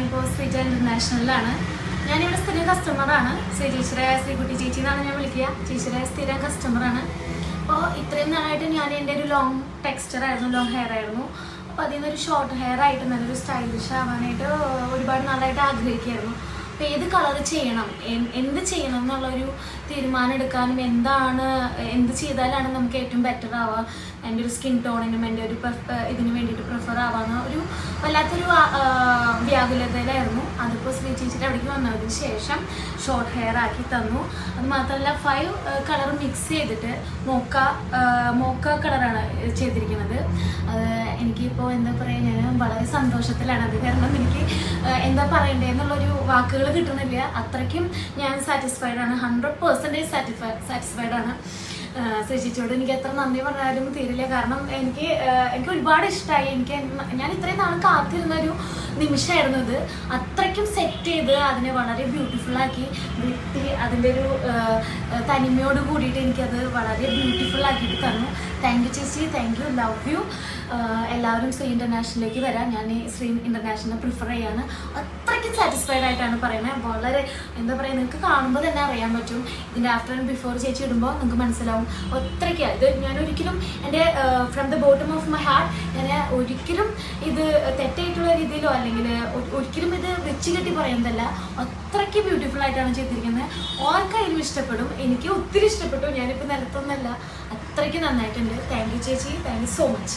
ഞാനിപ്പോൾ ശ്രീജ ഇന്റർനാഷണലിലാണ്. ഞാനിവിടെ സ്ഥിരം കസ്റ്റമറാണ്. ശ്രീകുട്ടി ചേച്ചി എന്നാണ് ഞാൻ വിളിക്കുക. ചേച്ചിയുടെ സ്ഥിരം കസ്റ്റമറാണ്. അപ്പോൾ ഇത്രയും നാളായിട്ട് ഞാൻ എൻ്റെ ഒരു ലോങ് ടെക്സ്ചറായിരുന്നു, ലോങ് ഹെയർ ആയിരുന്നു. അപ്പോൾ അതിൽ നിന്നൊരു ഷോർട്ട് ഹെയർ ആയിട്ട് നല്ലൊരു സ്റ്റൈലിഷ് ആവാനായിട്ട് ഒരുപാട് നാളായിട്ട് ആഗ്രഹിക്കുകയായിരുന്നു. അപ്പോൾ ഏത് കളർ ചെയ്യണം, എന്ത് ചെയ്യണം എന്നുള്ളൊരു തീരുമാനം എടുക്കാനും എന്ത് ചെയ്താലാണ് നമുക്ക് ഏറ്റവും ബെറ്റർ ആവുക, എൻ്റെ ഒരു സ്കിൻ ടോണിനും എൻ്റെ ഒരു ഇതിന് വേണ്ടിയിട്ട് പ്രിഫർ ആവാമെന്ന ഒരു വല്ലാത്തൊരു വ്യാകുലതയിലായിരുന്നു. അതിപ്പോൾ ശ്രീ ചേച്ചിയുടെ അവിടേക്ക് വന്നതിന് ശേഷം ഷോർട്ട് ഹെയർ ആക്കി തന്നു. അത് മാത്രമല്ല 5 കളർ മിക്സ് ചെയ്തിട്ട് മോക്ക കളറാണ് ചെയ്തിരിക്കുന്നത്. എനിക്കിപ്പോൾ എന്താ പറയുക, ഞാൻ വളരെ സന്തോഷത്തിലാണ്. അത് കാരണം എനിക്ക് എന്താ പറയണ്ടേന്നുള്ളൊരു വാക്കുകൾ കിട്ടുന്നില്ല. അത്രയ്ക്കും ഞാൻ സാറ്റിസ്ഫൈഡ് ആണ്, 100% സാറ്റിസ്ഫൈഡ് ആണ്. ചേച്ചിയോട് എനിക്ക് എത്ര നന്ദി പറഞ്ഞാലും തീരില്ല. കാരണം എനിക്ക് ഒരുപാട് ഇഷ്ടമായി. ഞാൻ ഇത്രയും നാൾ കാത്തിരുന്നൊരു നിമിഷമായിരുന്നു ഇത്. അത്രയ്ക്കും സെറ്റ് ചെയ്ത് അതിനെ വളരെ ബ്യൂട്ടിഫുള്ളാക്കി വൃത്തി അതിൻ്റെ ഒരു തനിമയോട് കൂടിയിട്ട് എനിക്കത് വളരെ ബ്യൂട്ടിഫുള്ളാക്കിയിട്ട് തന്നു. താങ്ക് യു ചേച്ചി, താങ്ക് യു, ലവ് യു. എല്ലാവരും ശ്രീ ഇന്റർനാഷണലിലേക്ക് വരാം. ഞാൻ ശ്രീ ഇന്റർനാഷണൽ പ്രിഫർ ചെയ്യാണ്. അത്രയ്ക്കും സാറ്റിസ്ഫൈഡ് ആയിട്ടാണ് പറയുന്നത്. വളരെ എന്താ പറയുക, നിങ്ങൾക്ക് കാണുമ്പോൾ തന്നെ അറിയാൻ പറ്റും. ഇതിൻ്റെ ആഫ്റ്റർ ആൻഡ് ബിഫോർ ചേച്ചി ഇടുമ്പോൾ നിങ്ങൾക്ക് മനസ്സിലാവും. ഒത്രയ്ക്ക് ഇത് ഞാൻ ഒരിക്കലും എൻ്റെ from the bottom of my heart ഞാൻ ഒരിക്കലും ഇത് തെറ്റായിട്ടുള്ള രീതിയിലോ അല്ലെങ്കിൽ ഒരിക്കലും ഇത് വെച്ച് കെട്ടി പറയുന്നതല്ല. അത്രയ്ക്ക് ബ്യൂട്ടിഫുൾ ആയിട്ടാണ് ചെയ്തിരിക്കുന്നത്. ആർക്കായാലും ഇഷ്ടപ്പെടും. എനിക്ക് ഒത്തിരി ഇഷ്ടപ്പെട്ടു. ഞാനിപ്പോൾ നിലത്തൊന്നല്ല, അത്രയ്ക്ക് നന്നായിട്ടുണ്ട്. താങ്ക് യു ചേച്ചി, താങ്ക് യു സോ മച്ച്.